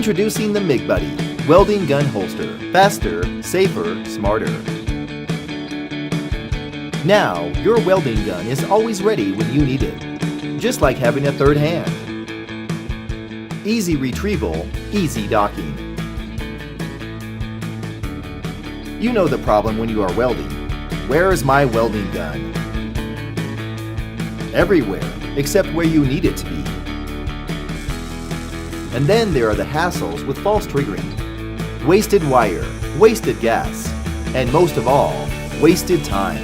Introducing the MiG Buddy, welding gun holster. Faster, safer, smarter. Now, your welding gun is always ready when you need it, just like having a third hand. Easy retrieval, easy docking. You know the problem when you are welding. Where's my welding gun? Everywhere, except where you need it to be. And then there are the hassles with false triggering, wasted wire, wasted gas, and most of all, wasted time.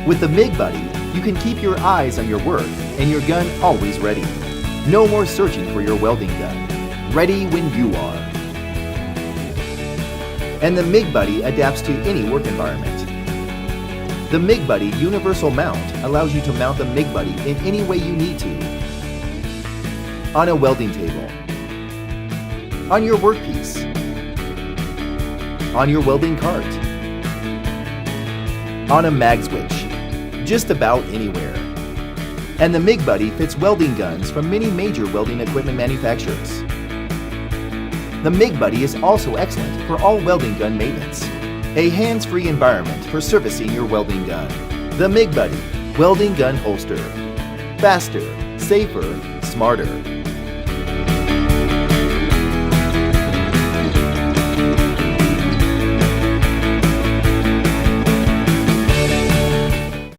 With the MiG Buddy, you can keep your eyes on your work and your gun always ready. No more searching for your welding gun. Ready when you are. And the MiG Buddy adapts to any work environment. The MiG Buddy Universal Mount allows you to mount the MiG Buddy in any way you need to. On a welding table, on your workpiece, on your welding cart, on a mag switch, just about anywhere. And the MiG Buddy fits welding guns from many major welding equipment manufacturers. The MiG Buddy is also excellent for all welding gun maintenance. A hands-free environment for servicing your welding gun. The MiG Buddy, welding gun holster. Faster, safer, smarter.